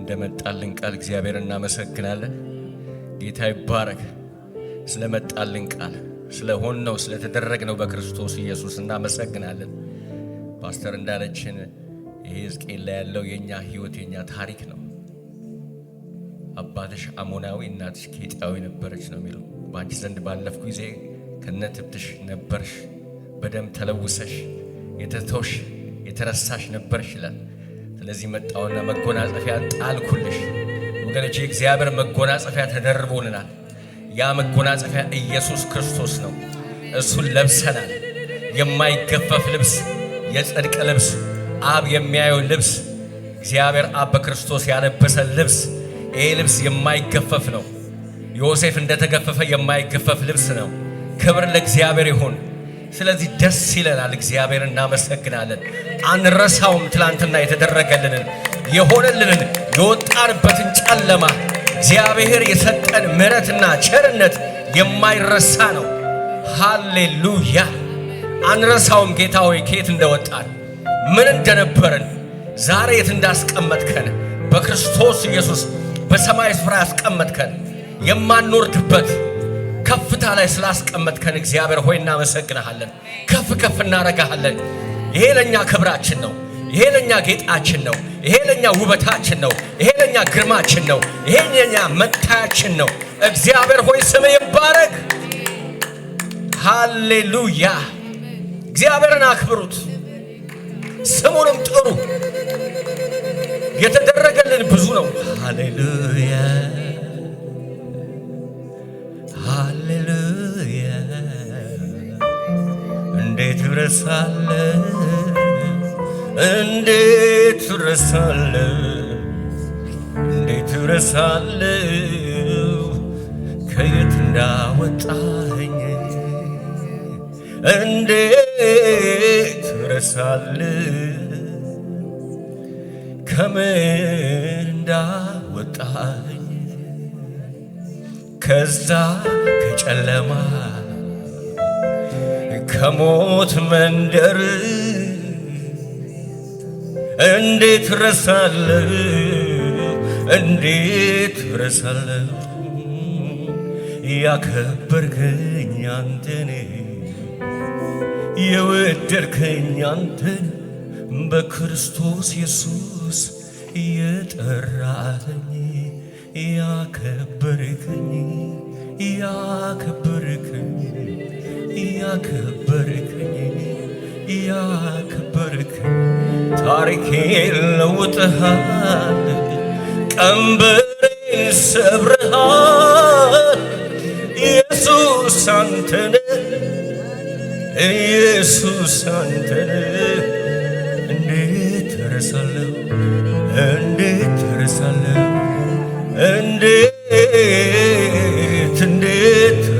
እንደመጣልን ቃል እግዚአብሔር እናመሰግናለን። ጌታ ይባረክ። ስለመጣልን ቃል ስለሆነው ስለተደረገው በክርስቶስ ኢየሱስ እናመሰግናለን። ፓስተር እንዳለችን ይሄ ሕዝቅኤል ላይ ያለው የኛ ህይወት የኛ ታሪክ ነው። አባትሽ አሞናዊ እናትሽ ኬጢያዊ ነበረች ነው የሚለው። ባንቺ ዘንድ ባለፍኩ ጊዜ ከነትብትሽ ነበርሽ፣ በደም ተለውሰሽ የተተውሽ የተረሳሽ ነበርሽ ይላል። ስለዚህ መጣውና መጎናጸፊያ ጣልኩልሽ። ወገኖቼ እግዚአብሔር መጎናጸፊያ ተደርቦልናል። ያ መጎናጸፊያ ኢየሱስ ክርስቶስ ነው። እሱን ለብሰናል። የማይገፈፍ ልብስ፣ የጽድቅ ልብስ፣ አብ የሚያየው ልብስ፣ እግዚአብሔር አብ በክርስቶስ ያለበሰ ልብስ። ይሄ ልብስ የማይገፈፍ ነው። ዮሴፍ እንደተገፈፈ የማይገፈፍ ልብስ ነው። ክብር ለእግዚአብሔር ይሁን። ስለዚህ ደስ ይለናል። እግዚአብሔር እናመሰግናለን። አንረሳውም። ትላንትና የተደረገልንን የሆነልንን የወጣንበትን ጨለማ እግዚአብሔር የሰጠን ምሕረትና ቸርነት የማይረሳ ነው። ሃሌሉያ! አንረሳውም። ጌታ ሆይ ከየት እንደወጣን ምን እንደነበርን ዛሬ የት እንዳስቀመጥከን በክርስቶስ ኢየሱስ በሰማይ ስፍራ ያስቀመጥከን የማንወርድበት ከፍታ ላይ ስላስቀመጥከን እግዚአብሔር ሆይ እናመሰግናለን። ከፍ ከፍ እናረጋለን። ይሄ ለኛ ክብራችን ነው። ይሄ ለኛ ጌጣችን ነው። ይሄ ለኛ ውበታችን ነው። ይሄ ለኛ ግርማችን ነው። ይሄ ለኛ መታያችን ነው። እግዚአብሔር ሆይ ስም ይባረክ። ሃሌሉያ! እግዚአብሔርን አክብሩት፣ ስሙንም ጥሩ። የተደረገልን ብዙ ነው። ሃሌሉያ ሃሌሉያ! እንዴት ረሳለሁ፣ እንዴት ረሳለሁ፣ እንዴት ረሳለሁ ከየት እንዳወጣኝ፣ እንዴት ረሳለሁ ከምን እንዳወጣኝ፣ ከዛ ከጨለማ ከሞት መንደር እንዴት ረሳለሁ፣ እንዴት ረሳለሁ ያከበርከኝ አንተን፣ የወደድከኝ አንተን፣ በክርስቶስ ኢየሱስ የጠራኸኝ፣ ያከበርከኝ ያከበርከኝ ያከበርከኝ ያከበርከኝ፣ ታሪኬን ለውጠሃል፣ ቀንበሬን ሰብረሃል። ኢየሱስ አንተነ፣ ኢየሱስ አንተነ። እንዴት ረሳለሁ፣ እንዴት ረሳለሁ፣ እንዴት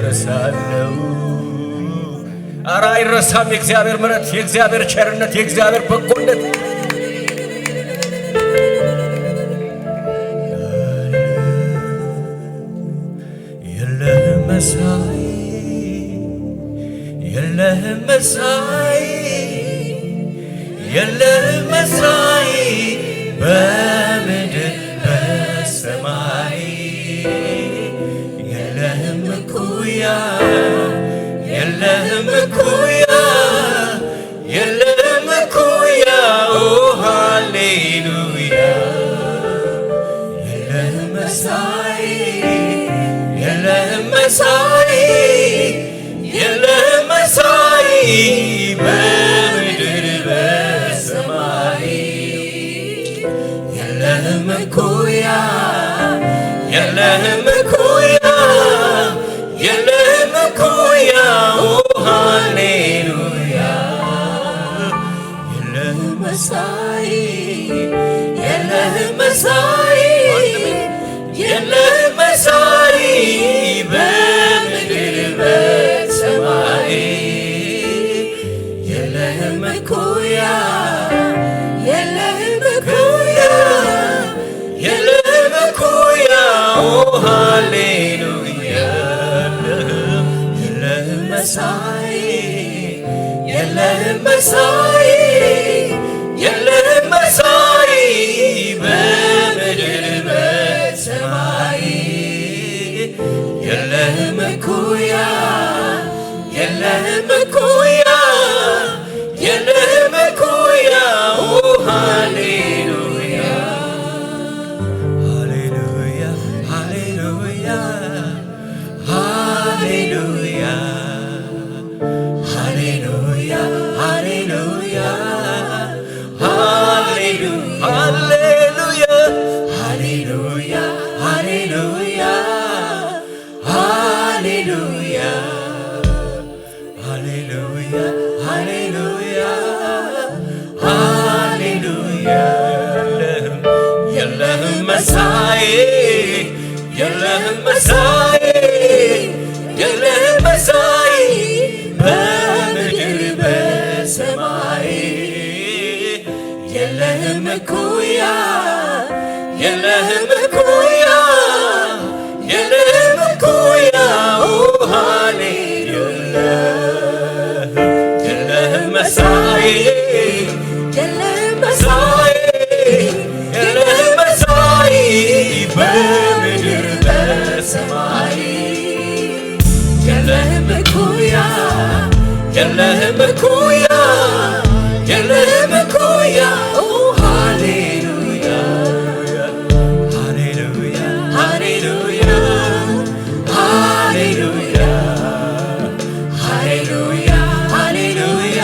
ረሳለሁ። ኧረ አይረሳም የእግዚአብሔር ምሕረት፣ የእግዚአብሔር ቸርነት፣ የእግዚአብሔር በጎነት። የለህም መሳይ፣ የለህም መሳይ፣ የለህም መሳይ በምድር በሰማይ፣ የለህም እኩያ፣ የለህም እኩያ፣ የለህም እኩያ። ኦ ሃሌሉያ! የለህም መሳይ፣ የለህም መሳይ፣ የለህም መሳይ በምድር በሰማይ፣ የለህም እኩያ፣ የለህም እኩያ፣ የለህም እኩያ። ኦ ሃሌሉያ! የለህም መሳይ፣ የለህም መሳይ፣ የለህም መሳይ በምድር በሰማይ፣ የለህም እኩያ፣ የለህም እኩያ፣ የለህም እኩያ። ኦ ሃሌሉያ! የለህም መሳይ፣ የለህም መሳይ፣ የለህም መሳይ በምድር የለህም እኩያ የለህም እኩያ ሃሌሉያ ሃሌሉያ ሃሌሉያ ሃሌሉያ ሃሌሉያ ሃሌሉያ ሃሌሉያ ሃሌሉያ ሃሌሉያ ሃሌሉያ ሃሌሉያ ሃሌሉያ ሃሌሉያ የለህም መሳይ የለህም መሳይ የለህም መሳይ በምድር በሰማይ የለህም እኩያ የለህም እኩያ የለህም እኩያ ሃሌሉያ የለህም መሳይ የለህም መሳይ የለህም መሳይ በምድር በሰማይ የለህም እኩያ የለህም እኩያ የለህም እኩያ ሃሌሉያ ሃሌሉያ ሃሌሉያ ሃሌሉያ ሃሌሉያ ሃሌሉያ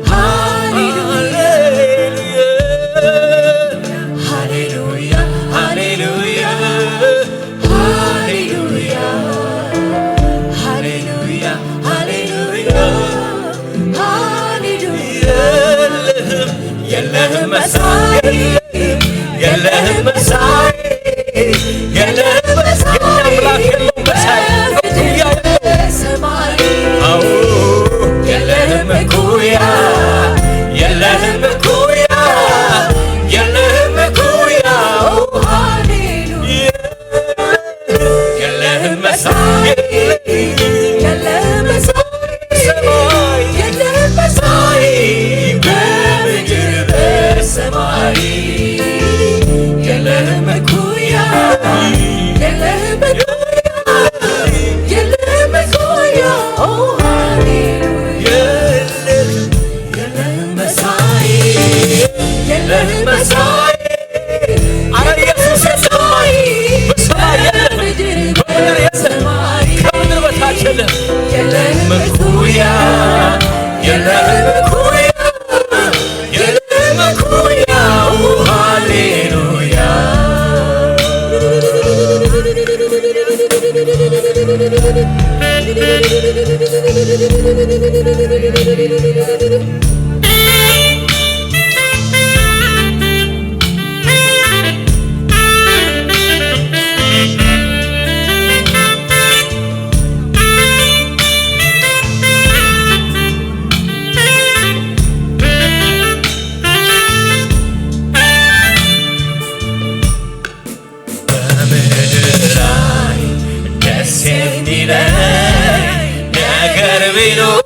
ሃሌሉያ ሃሌሉያ ሃሌሉያ ሃሌሉያ የለህም መሳይ የለህም መሳይ የለህም መሳይ የለህም እኩያ የለህም እኩያ የለህም እኩያ የለህም መሳይ የለህም መሳይ የለህም መሳይ በምድር በሰማይ የለህም እኩያ የለህም እኩያ የለህም እኩያ የለህም መሳይ የለህም መሳይ አረ ኢየሱስ የሰማይ በሰማይ የለም በምድር የለም ከምድር በታች የለም የለህም እኩያ የለህም እኩያ የለህም እኩያ ሃሌሉያ በምድር ላይ ደስ የሚለኝ ነገር ቢኖር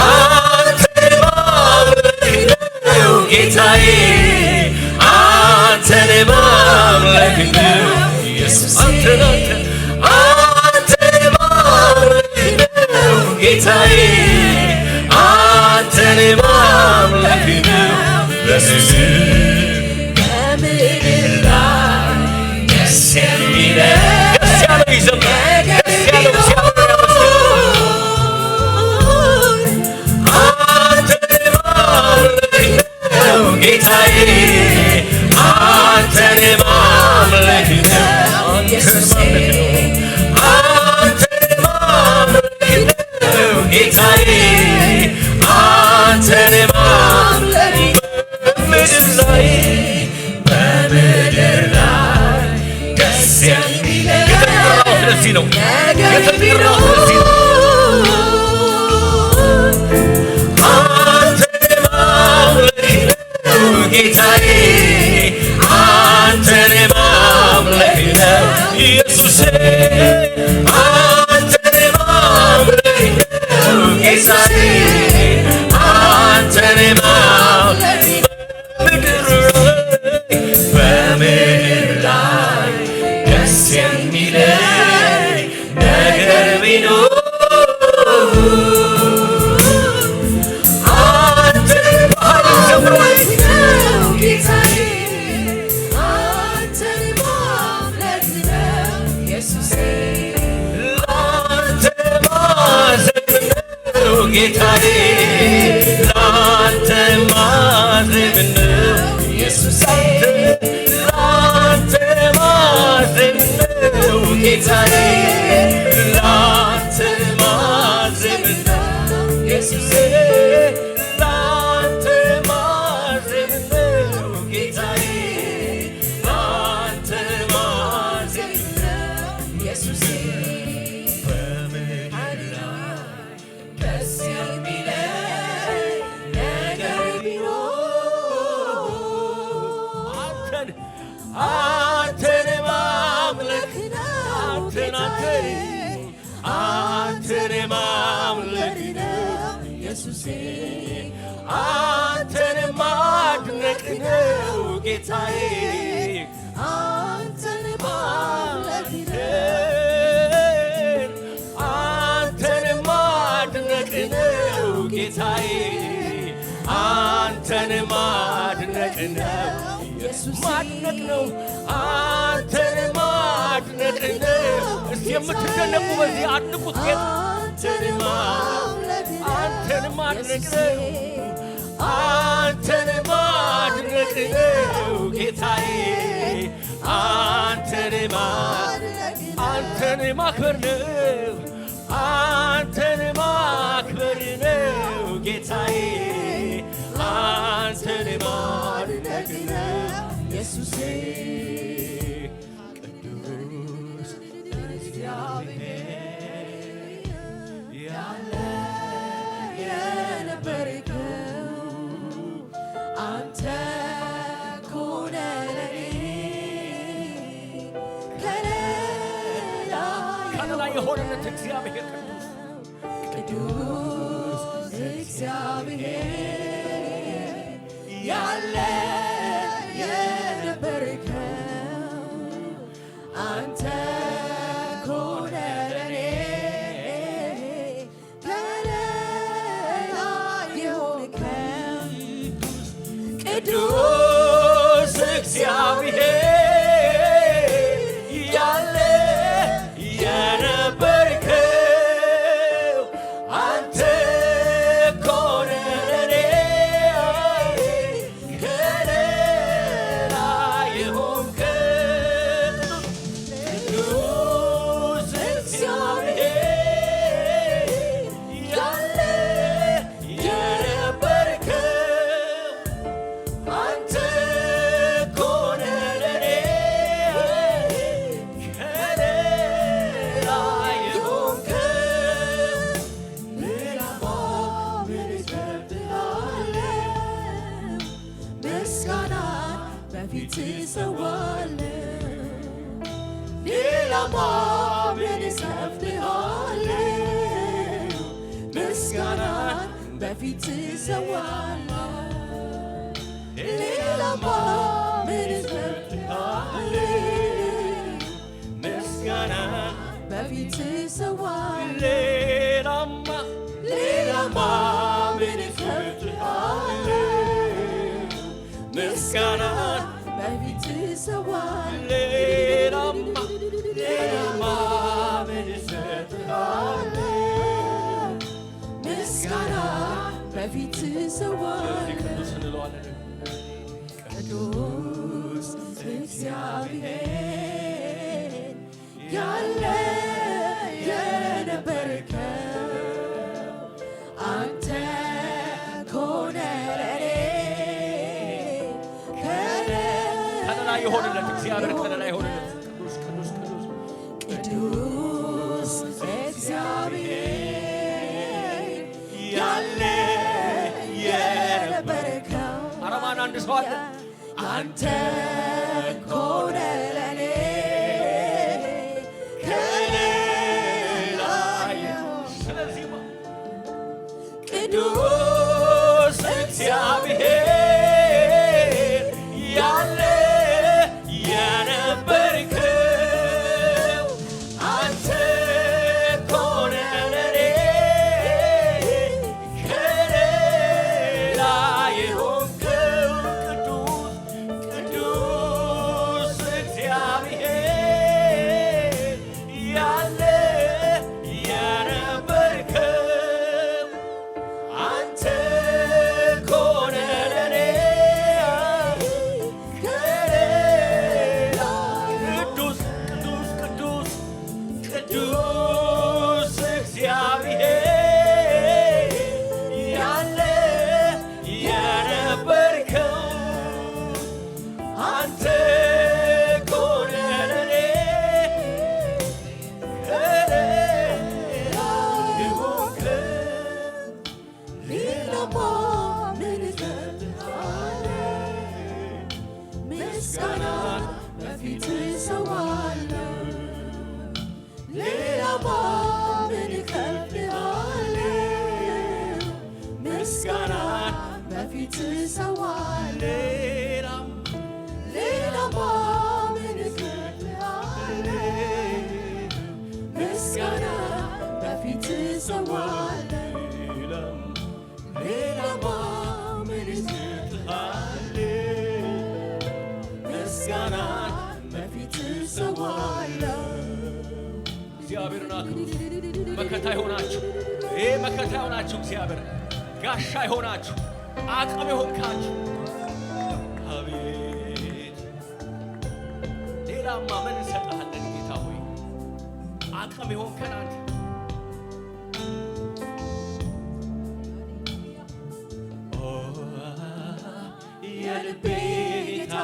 አንተን ማምለክ ነው ጌታዬ አንተን ማምለክ ነው ኢየሱስ አንተን ማምለክ ነው ጌታዬ አንተን ማምለክ ነው በምድር ላይ ደስ የሚለኝ ደስ ያለው ይዘምር ደስ ያለው አንተን ማምለክ ነው ጌታዬ አንተን ማምለክ ነው አንተን ማምለክ ነው ጌታዬ አንተን ማምለክ በምድር ላይ ደስ የሚለኝ ስለዚህ ነው የተጠራው ስለዚህ ነው አንተን ማምለክ ነው ጌታዬ አንተን ማምለክ ነው ኢየሱሴ አንተን ማምለክ ነው ጌታዬ አንተን ማምለክ በምድር ላይ ደስ የሚለኝ ኢየሱስ ላንተ ማዘን ነው ጌታዬ ላንተ ማዘን ነው ኢየሱስ ላንተ ማዘን ነው ጌታዬ ላንተ ማዘን ነው ኢየሱስ በምድር ላይ ደስ የሚለኝ ነገር ቢኖር አንተን ማምለክ አንተን ማምለክ ኢየሱሴ አንተን ማድነቅ ነው ጌታዬ አንተን ማምለክ አንተን ማድነቅ ነው ጌታዬ አንተን ማድነቅ ነው ኢየሱስ ማድነቅ ነው አንተን ማድነቅ ነው እስቲ የምትደነቁ በዚህ አድንቁት ጌታ አንተን ማድነቅ ነው አንተን ማድነቅ ነው ጌታዬ አንተን ማክበር ነው አንተን ማክበር ነው ጌታዬ አንተን ማድነቅ ነው ኢየሱሴ ቅዱስ እግዚአብሔር ያለ የነበርከው አንተ ኮነ ለኔ ከሌላ የሆነለት እግዚአብሔር ቅዱስ እግዚአብሔር ያለ የነበርከው አንተ ኮነ ለኔ ከሌላ የሆንከው ቅዱስ እግዚአብሔር ያለ የነበርከው አንተ ኮነ ለኔ ከሌላ የሆንከው ቅዱስ እግዚአብሔር ያለ የነበርከው አንተ ኮነ ለኔ ከሌላ የሆንከው ሌላማ ምን እሰጥሃለሁ ምስጋናን በፊትህ እሰዋለሁ ሌላማ ምን እሰጥሃለሁ ምስጋናን በፊትህ እሰዋለሁ ሌላማ ምን እሰጥሃለሁ ምስጋናን በፊትህ እሰዋለሁ ሌላማ ምን እሰጥሃለሁ ምስጋናን በፊትህ እሰዋለሁ ሌላማ ምን እሰጥሃለሁ ምስጋናን በፊትህ እሰዋለሁ ቅዱስ እግዚአብሔር ያለ የነበርከው አንተ ኮነ ለኔ ከሌላ የሆነለት እግዚአብሔር ከሌላ የሆነለት ቅዱስ እግዚአብሔር ያለ የነበርከው አረማን አንድ ሰው አለ አንተ ኮነ ለኔ ከሌላ ስለዚህ ቅዱስ እግዚአብሔር ያለ የነበርከው አንተ ኮነ ለኔ ከሌላ የሆንከው ቅዱስ እግዚአብሔር ምስጋና በፊት ሰዋለሁ ሌላማ ምን እከፍልሃለሁ ምስጋና በፊት ሰዋለሁ ሌላማ ምን እከፍልሃለሁ ምስጋና በፊት ሰዋለሁ ሌላማ ምን እከፍልሃለሁ ምስጋና በፊት ሰዋለሁ እግዚአብሔርን አክብሩ። መከታ ይሆናችሁ፣ ይሄ መከታ ይሆናችሁ፣ እግዚአብሔር ጋሻ ይሆናችሁ፣ አቅም ይሆንካችሁ። አቤት ሌላማ ምን እንሰጥሃለን ጌታ ሆይ አቅም ይሆንከን አንተ። የልቤ ጌታ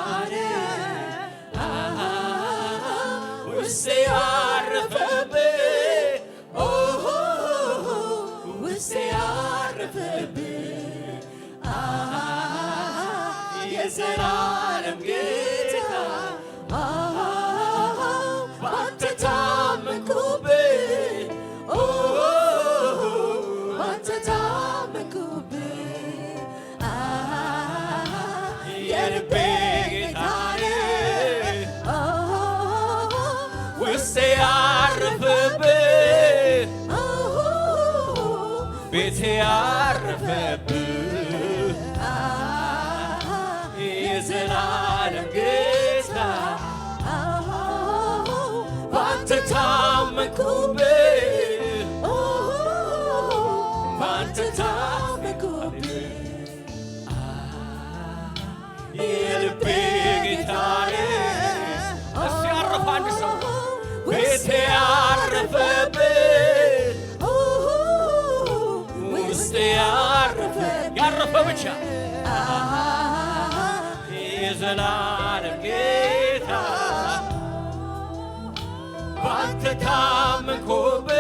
ውስጤ ያረፈብህ ውስጤ ያረፈብህ የዘላለም ጌታ ባንተ ታመንኩብህ ባንተ ታመንኩብህ የልቤ ጌታ ውስጤ ያረፈብህ ቤቴ ያረፈብህ የዘላለም ጌታ ባንተ ታመንኩብህ ባንተ ታመንኩብህ የልቤ ጌታ እሱ ያረፈ አንድ ሰው ቤቴ ያረፈብህ ውስጤ ያረፈ ብቻ የዘላለም ጌታ ባንተ ታመንኩብህ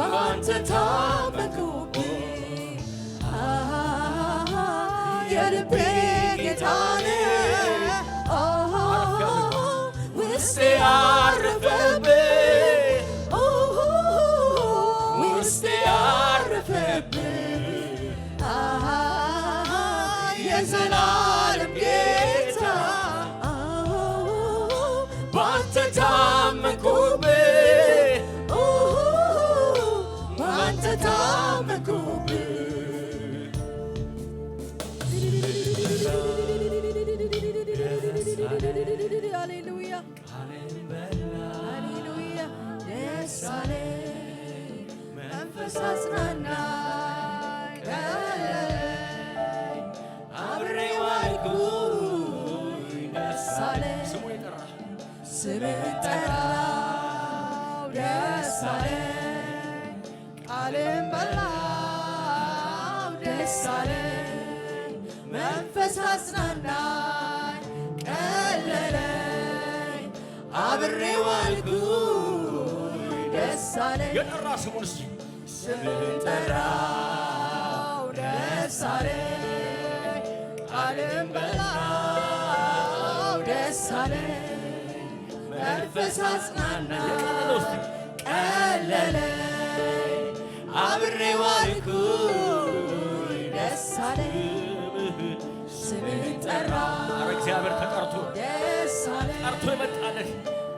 ባንተ ታመንኩብህ የልቤ ጌታ ውስጤ ያረፈብህ ውስጤ ያረፈብህ የዘላለም ጌታ ባንተ ታመንኩብህ ባንተ ታመንኩብህ ሃሌሉያ ሃሌሉያ ደስ አለኝ መንፈስ አጽናናኝ አብሬ ዋልኩኝ ደስ አለኝ ስምህን ጠራው ደስ አለኝ ቃልህን በላው ደስ አለኝ መንፈስ አጽናናኝ ቀለለኝ አብሬ ዋልኩኝ ደስ አለኝ የጠራ ስሙን እስቲ ስምህን ጠራው ደስ አለኝ ቃልህን በላው ደስ አለኝ መንፈስ አጽናናኝ ቀለለኝ አብሬ ዋልኩኝ ደስ አለኝ ስምህን ጠራው እግዚአብሔር ተጠርቶ ደስ አለኝ ጠርቶ ይመጣለህ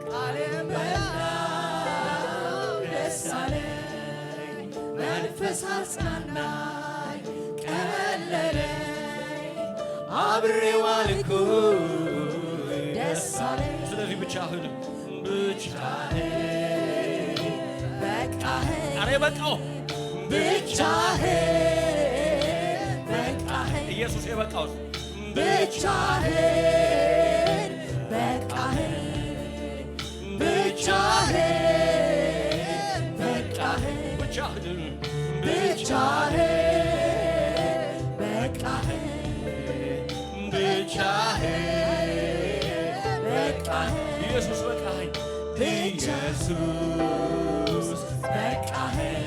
ቃልህን በላው ደስ አለኝ መንፈስ አጽናናኝ ቀለለኝ አብሬ ዋልኩኝ ደስ አለኝ ስለዚህ ብቻህን በቃህን ኧረ በቃው ብቻህን በቃህን ኢየሱስ የበቃው ብቻህን በቃህን ብቻህን በቃህን ብቻህን ብቻህን በቃህን ብቻህን በቃህን ኢየሱስ በቃኝ ኢየሱስ በቃህን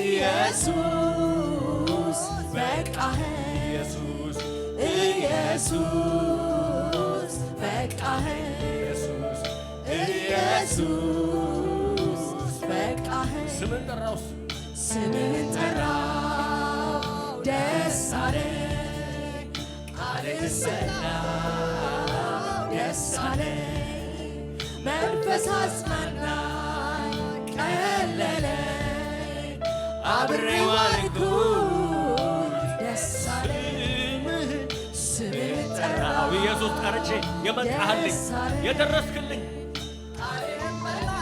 ኢየሱስ በቃህን ኢየሱስ ኢየሱስ በቃህን ኢየሱስ በቃህን ስምን ጠራው ስምህን ጠራው ደስ አለኝ ቃልህን ሰማሁ ደስ አለኝ መንፈስ አጽናናኝ ቀለለኝ አብሬው ዋልኩኝ ደስ አለኝ ስምህን ጠራው ኢየሱስ ጠርቼ የመጣህልኝ የደረስክልኝ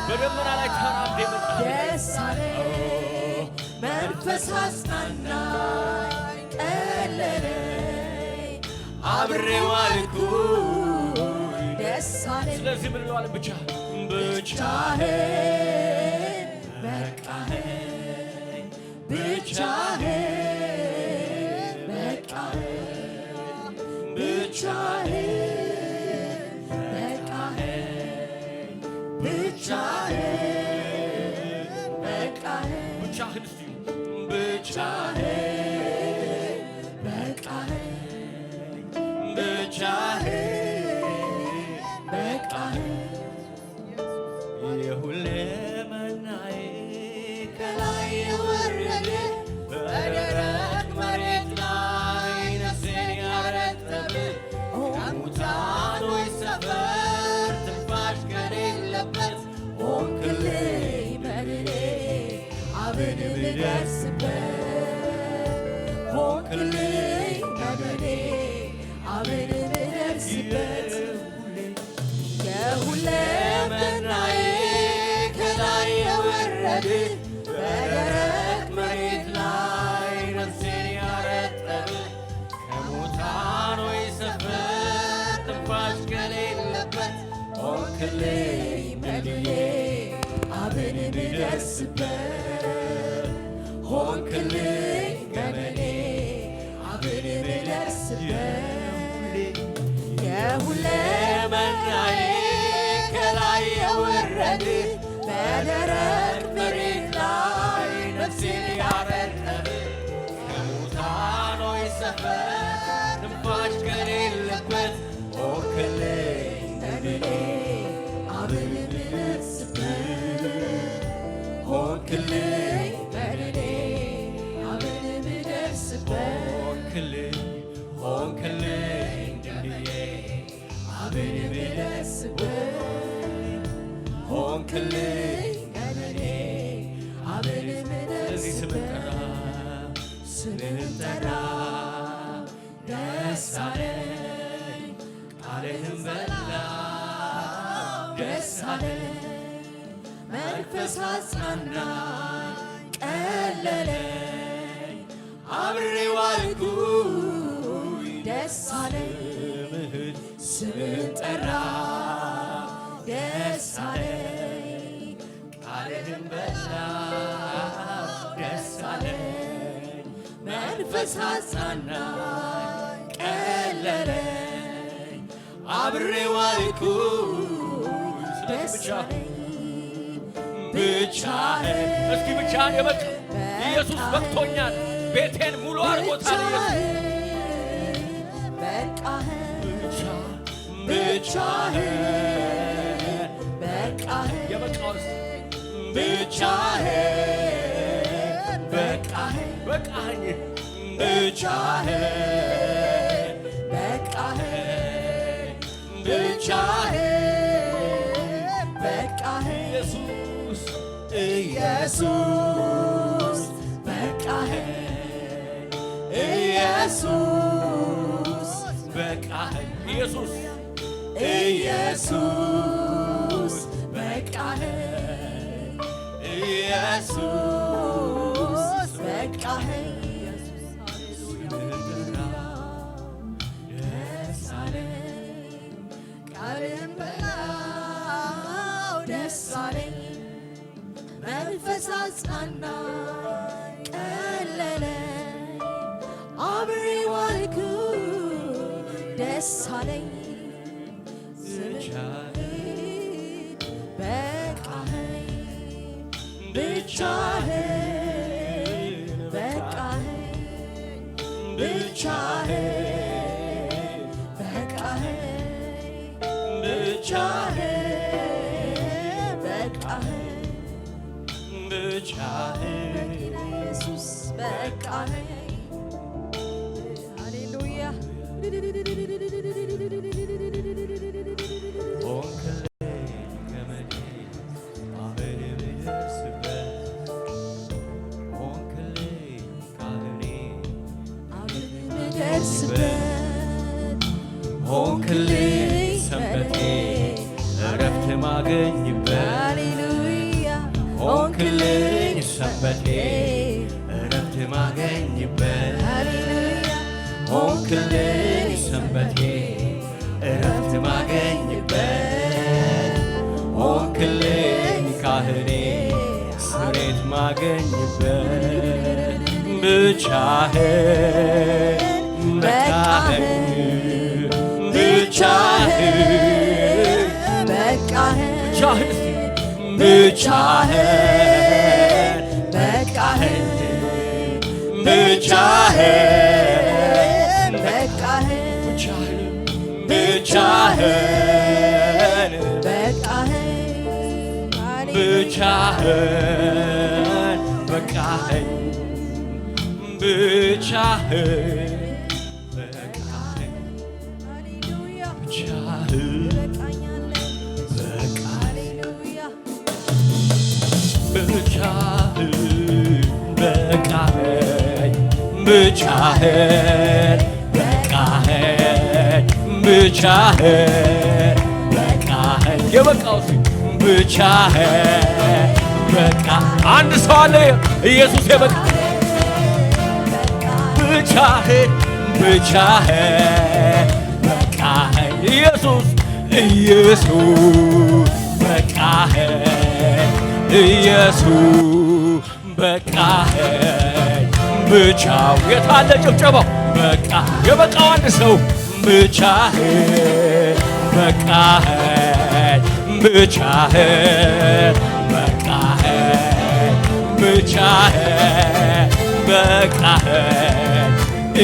በደመና ላይ ተራምዴ የመጣህልኝ ደስ አለኝ መንፈስ አጽናናኝ ቀለለኝ አብሬው ዋልኩኝ ደስ አለኝ ስለዚህ ምን ይለዋል ብቻህን በቃህን ብቻህን በቃህን ብቻህን በቃህን ብቻህን በቃህን ብቻህን እስቲ ብቻህን በቃህን ብቻህን በቃህን የሁሌ መናዬ ከላይ የወረደ በደረቅ መሬት ላይ ነፍሴን ያረጠበ ከሙታኖች ሰፈር ትንፋሽ ከሌለበት ሆንክልኝ መድኔ አብን ብደርስበት ሆንክልኝ መድኔ አብን ብደርስበት የሁለመናዬ ከላይ የወረደ በደረቅ መሬት ላይ ነፍሴን ያረጠበ ከሙታኖች ሰፈር ትንፋሽ ከሌለበት ሆንክልኝ መድኔ አብን ብደርስበት ሆንክልኝ መድኔ አብን ብደርስበት የሁለመናዬ ከላይ የወረደ በደረቅ መሬት ላይ ነፍሴን ያረጠበ ከሙታኖች ሰፈር ትንፋሽ ከሌለበት ሆንክልኝ መድኔ አብን ብደርስበት ሆንክልኝ መድኔ አብን ብደርስበት ሆንክልኝ መድኔ አብን ብደርስበት ሆንክልኝ መድኔ አብን ብደርስበት ስምህን ጠራው ደስ አለኝ ቃልህን በላው ደስ አለኝ መንፈስ አጽናናኝ ቀለለኝ አብሬው ዋልኩኝ ደስ አለኝ ስምህን ጠራው ደስ አለኝ ቃልህን በላው ደስ አለኝ መንፈስ አጽናናኝ ቀለለኝ አብሬው ዋልኩኝ ደስ አለኝ ብቻህን እስኪ ብቻህን የበቃ ኢየሱስ በቅቶኛል ቤቴን ሙሉ አድርጎታል ብቻህን በቃህን የበቃውስ ብቻህን በቃህን በቃኝ ብቻህን በቃህን ብቻህን በቃህን ኢየሱስ ኢየሱስ በቃህን ኢየሱስ በቃኝ ኢየሱስ ኢየሱስ በቃህን ኢየሱስ በቃህን ደስ አለኝ ቃልህን በላው ደስ አለኝ መንፈስ አጽናናኝ ቀለለኝ አብሬው ዋልኩኝ ደስ አለኝ ብቻህን በቃህን ብቻህን በቃኸኝ ሃሌሉያ ሆንክልኝ ሰንበቴ እረፍት ማገኝበት ሆንክልኝ ሰንበቴ እረፍት ማገኝበት ሆንክልኝ ሰንበቴ እረፍት ማገኝበት ሆንክልኝ ካህኔ ስሬት ማገኝበት ብቻህን በቃኸኝ ብቻህን በቃኸኝ ብቻህን በቃኸኝ ብቻህን በቃኸኝ ብቻህን በቃኸኝ ብቻህን በቃኸኝ ብቻህን ብቻህን በቃኸኝ ብቻህን በቃኸኝ የበቃው ብቻህን በቃ አንድ ሰው አለ ኢየሱስ የበቃ ብቻህን ብቻህን በቃኸኝ ኢየሱስ ኢየሱስ በቃኸኝ ኢየሱስ በቃኸኝ ብቻው የታለ ጭብጨባው በቃ የበቃው አንድ ሰው ብቻህን በቃኸኝ ብቻህን በቃኸኝ ብቻህን በቃኸኝ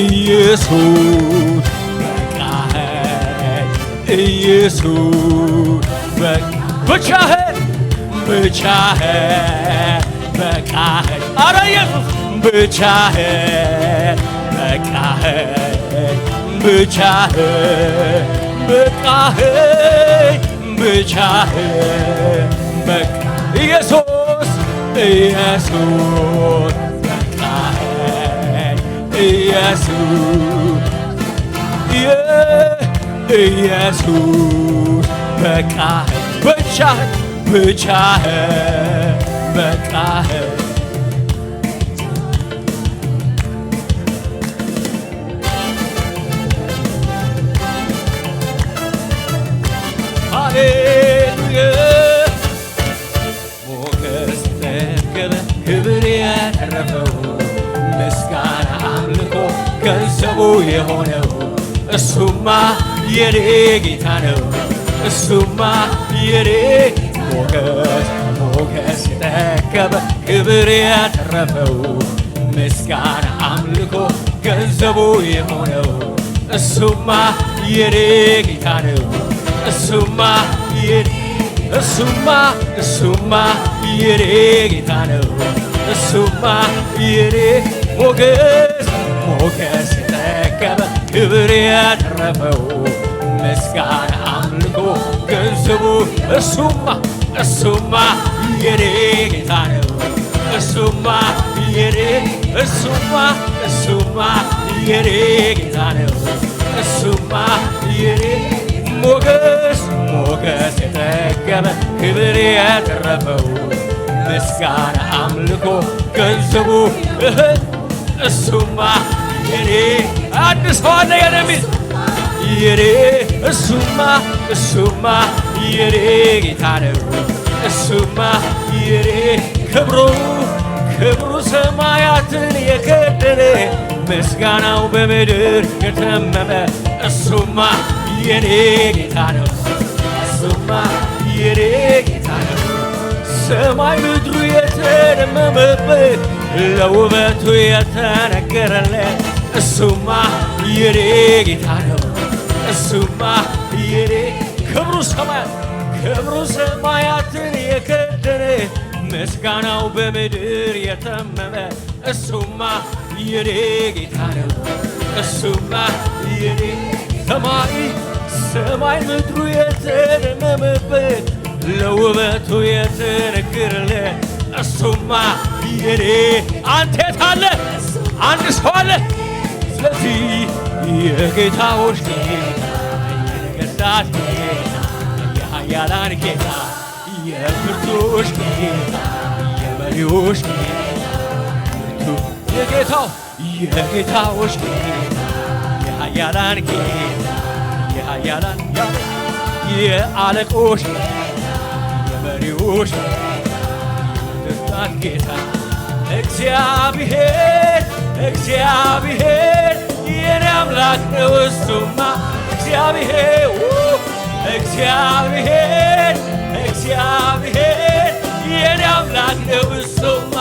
ኢየሱስ በቃኸኝ ኢየሱስ ብቻህን ብቻህን በቃኸኝ አረ ኢየሱስ ብቻህን በቃኸኝ ብቻህን በቃኸኝ ብቻህን በቃ ኢየሱስ ኢየሱስ በቃኸኝ ኢየሱስ ኢየሱስ በቃኸኝ ብቻህን ብቻህን በቃኸኝ ሃሌሉያ ሞገስ ጠገበ ክብር ያተረፈው ምስጋና አምልኮ ገንዘቡ የሆነው እሱማ የኔ ጌታ ነው እሱማ የኔ ሞገስ ጠገበ ክብር ያተረፈው ምስጋና አምልኮ ገንዘቡ የሆነው እሱማ የኔ ጌታ ነው እሱማ የኔ ጌታ ነው እሱማ የኔ ሞገስ የጠገበ ክብር ያተረፈው ምስጋና አምልኮ ገንዘቡ እሱማ የኔ ጌታ ነው እሱማ የኔ ጌታ ነው እሱማ የኔ ሞገስ የጠገበ ክብር ያተረፈው ምስጋና አምልኮ ገንዘቡ እሱማ የኔ አንድ ሰው አለ የሚል የኔ እሱማ የኔ ጌታ ነው እሱማ የኔ ክብሩ ሰማያትን የከደነ ምስጋናው በምድር የተመመ እሱማ የኔ ጌታ ነው እሱማ የኔ ጌታ ነው ሰማይ ምድሩ የተደመመበት ለውበቱ የተነገረለት እሱማ የኔ ጌታ ነው እሱማ የኔ ክብሩ ሰማያትን የከደነ ምስጋናው በምድር የተመመ እሱማ የኔ ጌታ ነው እሱማ የኔ ሰማይ ምድሩ የተደመመበት ለውበቱ የተነገረለት እሱማ የኔ አንተ የት አለ አንድ ሰው አለ ስለዚህ የጌታዎች ጌታ የነገሥታት ጌታ የኃያላን ጌታ የብርቱዎች ጌታ የመሪዎች ጌታ የጌታዎች ጌታ የኃያላን ጌታ የኃያላን የአለቆች የመሪዎች የነገሥታት ጌታ እግዚአብሔር የኔ አምላክ ነው እሱማ እግዚአብሔር የኔ አምላክ ነው እሱማ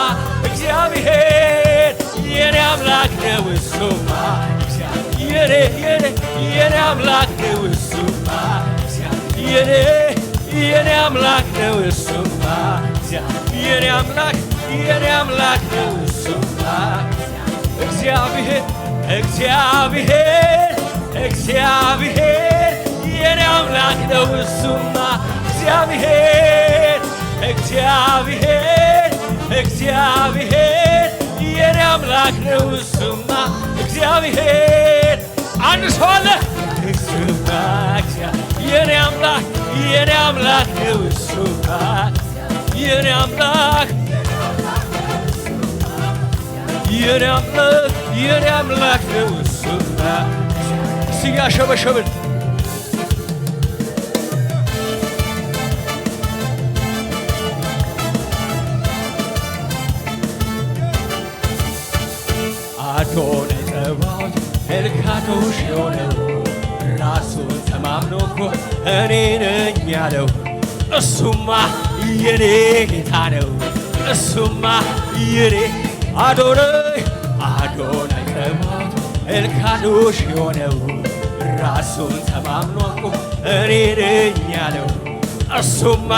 እግዚአብሔር የኔ አምላክ ነው እሱማ የኔ አምላክ ነው እሱማ የኔ አምላክ ነው እሱማ የኔ አምላክ ነው እሱማ እግዚአብሔር የኔ አምላክ ነው እሱማ እግዚአብሔር የኔ አምላክ ነው እሱማ እግዚአብሔር አንድ ሰው አለ እሱማ የኔ አምላክ ነው እሱማ የኔ አምላክ ነው እሱማ ሲያሸበሸብን አዶናይ ጸባዖት ኤልካዶሽ የሆነው ራሱን ተማምኖ እኮ እኔ ነኝ ያለው እሱማ የኔ ጌታ ነው እሱማ የኔ አዶናይ ጸባዖት ኤልካዶሽ የሆነው ራሱን ተማምኖ እኮ እኔ ነኝ ያለው እሱማ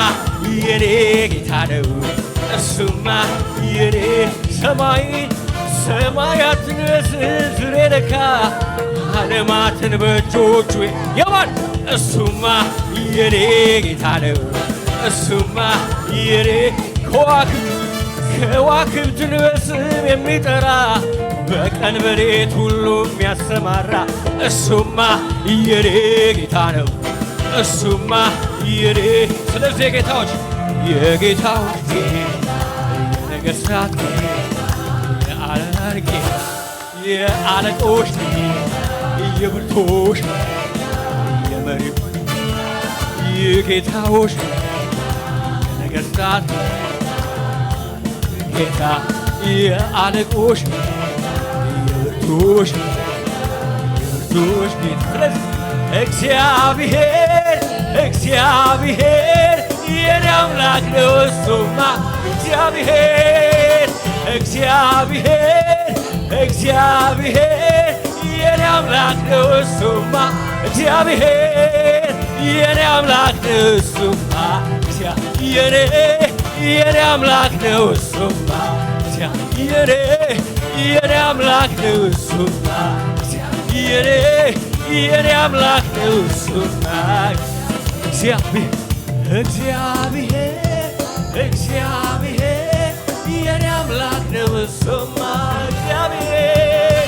የኔ ጌታ ነው እሱማ የኔ ሰማያትን በስንዝር የለካ ዓለማትን በእጆቹ የማን እሱማ የኔ ጌታ ነው እሱማ የኔ ከዋክብትን በስም የሚጠራ በቀን በሌት ሁሉ የሚያሰማራ እሱማ የኔ ጌታ ነው እሱማ የኔ ስለዚህ የጌታዎች ጌታ የነገሥታት ጌታ የአለቆች የብርቶች የመሪዎች የጌታዎች የነገሥታት ጌታ የአለቆች የብርቶች ጌታ ስለዚህ እግዚአብሔር የኔ አምላክ ነው እሱማ እግዚአብሔር የኔ አምላክ ነው እሱማ እግዚአብሔር የኔ አምላክ ነው እሱማ የኔ አምላክ ነው እሱማ የኔ አምላክ ነው እሱማ የኔ አምላክ ነው እሱማ እግዚአብሔር የኔ አምላክ ነው እሱማ እግዚአብሔር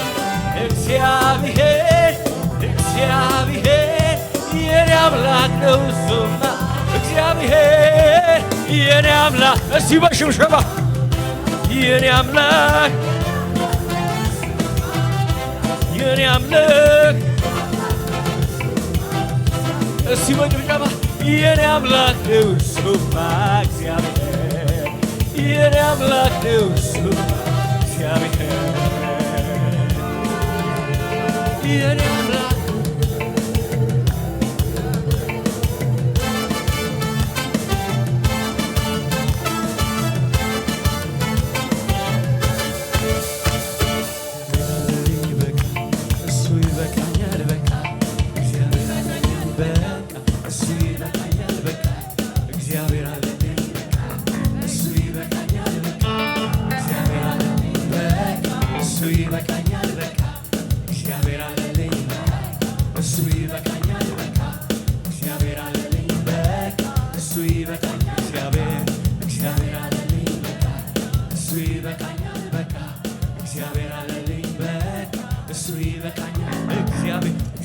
የኔ አምላክ ነው እሱማ እግዚአብሔር የኔ አምላክ እስቲ በሽብሸባ የኔ አምላክ እስቲ በጭብጨባ የኔ አምላክ ነው እሱማ እግዚአብሔር የኔ አምላክ ነው እሱማ እግዚአብሔር የኔ አምላክ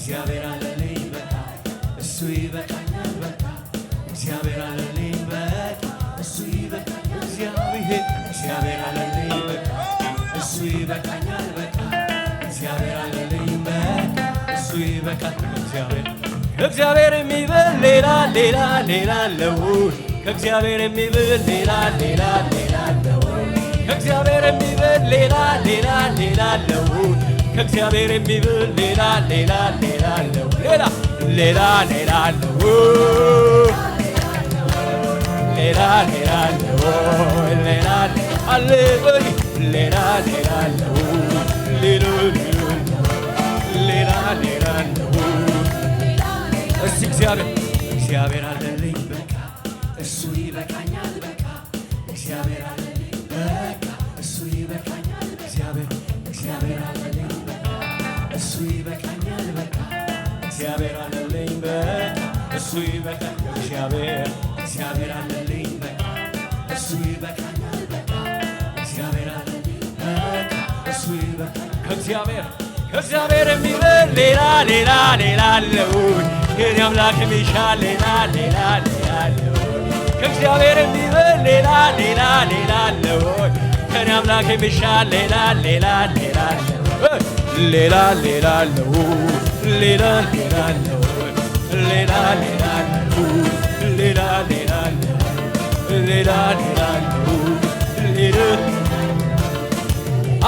እግዚአብሔር አለልኝ በቃ እሱ ይበቃኛል በቃ እግዚአብሔር አለልኝ በቃ እሱ ይበቃኛል እግዚአብሔር አለልኝ በቃ እሱ ይበቃኛል በቃ እግዚአብሔር አለልኝ በቃ እሱ ይበቃኛል እግዚአብሔር የሚብል ሌላ አለው ከእግዚአብሔር የሚብል ሌላ አለው ከእግዚአብሔር የሚብል ሌላ አለው ከእግዚአብሔር የሚብል ሌላ አለው ሌላ አለው ሌላ አለው ሌላ አለው እስቲ እግዚአብሔር አለልኝ በቃ እሱ ይበቃኛል በቃ እግዚአብሔር አለልኝ በቃ እሱ ይበቃኛል እግዚአብሔር አለልኝ በቃ እሱ ይበቃኛል በቃ እግዚአብሔር አለልኝ በቃ እሱ ይበቃኛል እግዚአብሔር አለልኝ በቃ እሱ ይበቃኛል በቃ እግዚአብሔር አለልኝ በቃ እሱ ይበቃኛል ከእግዚአብሔር የሚበል ሌላ አለው የኔ አምላክ የሚሻል ሌላ አለው ከእግዚአብሔር የሚበል ሌላ አለው ከኔ አምላክ የሚሻል ሌላ አለው ሌላ አለው ሌላ አለው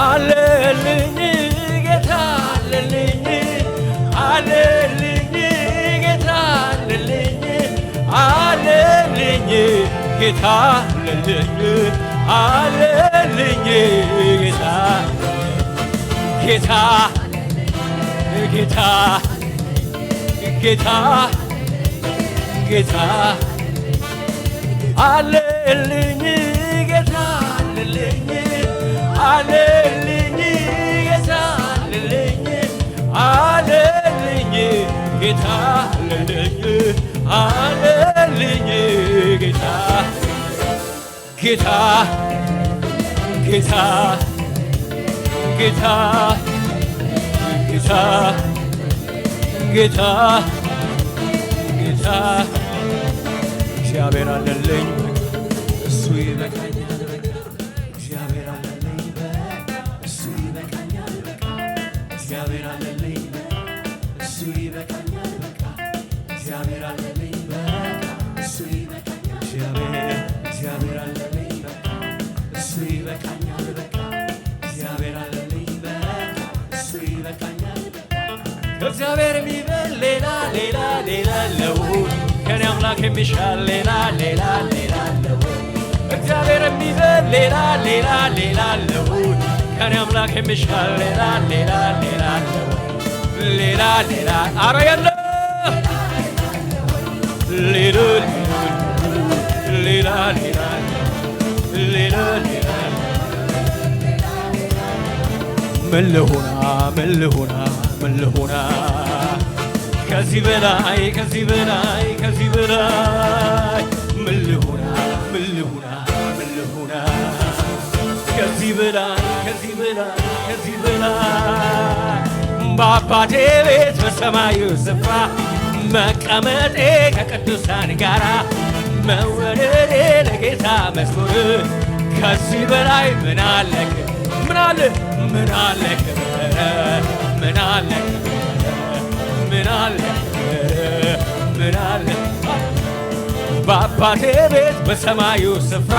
አለልኝ ጌታ አለልኝ ጌታ አለልኝ ጌታ አለልኝ ጌታ አለልኝ ጌታ አለልኝ ጌታ አለልኝ ጌታ አለልኝ ጌታ እግዚአብሔር አለልኝ እሱ ይበቃኛል እግዚአብሔር አለልኝ እሱ ይበቃኛል እግዚአብሔር አለልኝ እሱ ይበቃኛል እግዚአብሔር አለልኝ እሱ ይበቃኛል እግዚአብሔር አለልኝ እሱ ይበቃኛል እግዚአብሔር አለልኝ እሱ ይበቃኛል ከእግዚአብሔር የሚበል ሌላ አለው ከኔ አምላክ የሚሻል ሌላ አለው እግዚአብሔር የሚበል ሌላ አለው ከኔ አምላክ የሚሻል ሌላ አለው ሌላ ኧረ የለ ሌላ ምን ልሁና ከዚህ በላይ ምን ልሁና ከዚህ በላይ በአባቴ ቤት በሰማዩ ስፍራ መቀመጤ ከቅዱሳን ጋራ መወደዴ ለጌታ መዝሙር ከዚህ በላይ ምን አለ በአባቴ ቤት በሰማዩ ስፍራ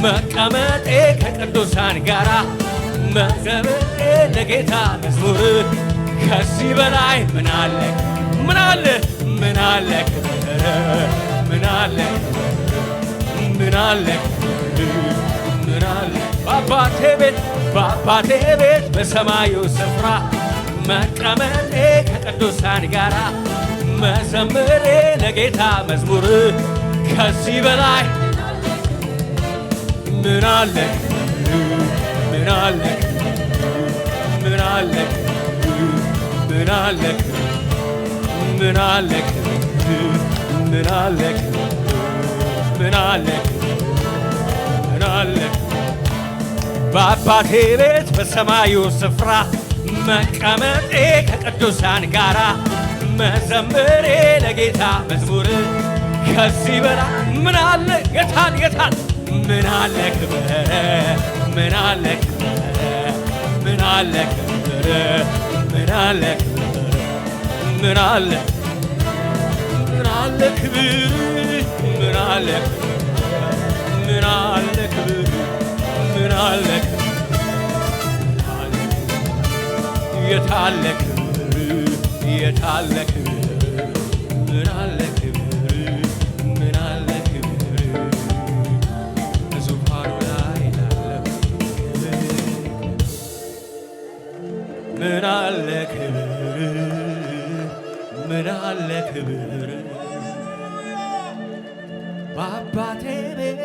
መቀመጤ ከቅዱሳን ጋራ መዘመሬ ለጌታ መዝሙር ከዚህ በላይ ምን አለ በአባቴ ቤት በሰማዩ ስፍራ መቀመጤ ከቅዱሳን ጋራ መዘመሬ ለጌታ መዝሙር ከዚህ በላይ ምን አለ በአባቴ ቤት በሰማዩ ስፍራ መቀመጤ ከቅዱሳን ጋራ መዘምሬ ለጌታ መዝሙር ከዚህ በላይ ምን አለ? የታል የታል? ምን አለ ክብር ምን አለ ክብር ምን አለ ክብር ምን አለ ክብር ምን አለ ምን አለ ክብር ምን አለ ምን አለ ክብር ምን አለ የታለ ክብር የታለ ክብር ምን አለ ክብር ምን አለ ክብር በዙፋኑ ላይ ላለው ምን አለ ክብር ምን አለ ክብር በአባቴ ቤት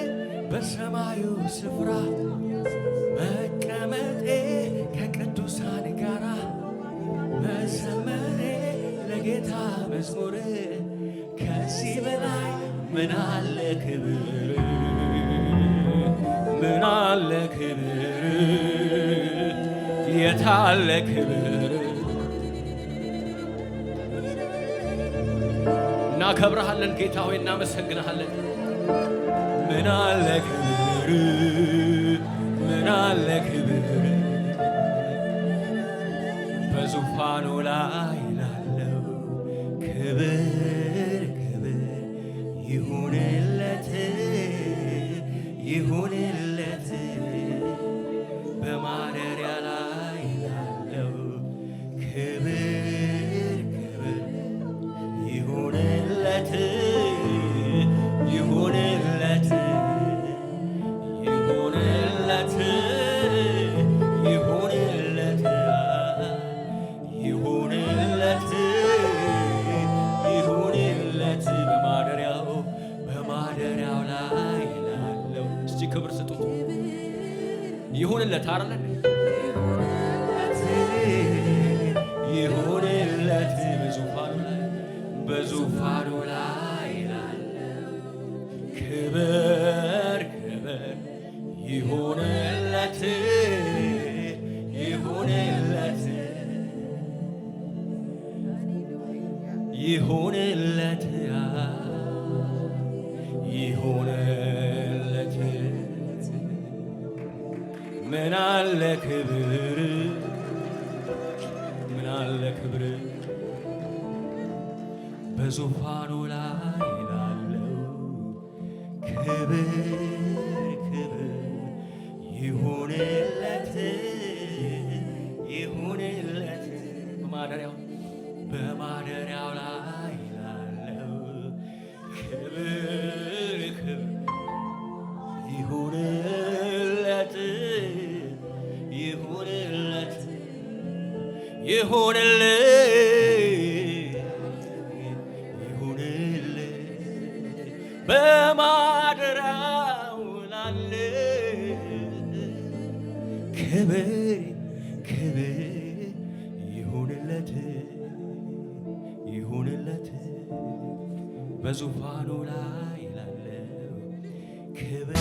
በሰማዩ ስፍራ መቀመጤ ከቅዱሳን ጋራ መዘመሬ ለጌታ መዝሙር ከዚህ በላይ ምን አለ ክብር ምን አለ ክብር የታለ ክብር እናከብረሃለን ጌታ ሆይ እናመሰግንሃለን ምን አለ ክብር ምን አለ ክብር በዙፋኑ ላይ ላለው ክብር ክብር ይሁንለት ይሁንለት በማደሪያ ላይ ላለው ክብር ክብር ይሁንለት ይሁንለት ይሁንለት ይሁንለት ይሁንለት ይሁንለት በማደሪያው ላይ ላለው እስቲ ክብር ስጡት ይሁንለት አይደል ይሁንለት በዙፋኑ ላይ ላለው ክብር ክብር ይሁንለት ይሁንለት ይሁንለት ይሁንለት ምን አለ ክብር ምን አለ ክብር በዙፋኑ ላይ ላለው ክብር ክብር ይሁንለት ይሁንለት በማደሪያው ላይ ላለው ክብር ክብር ይሁንለት ይሁንለት ይሁንለት በማደሪያው ላለው ክብር ክብር ይሁንለት ይሁንለት በዙፋኑ ላይ ላለው ክብር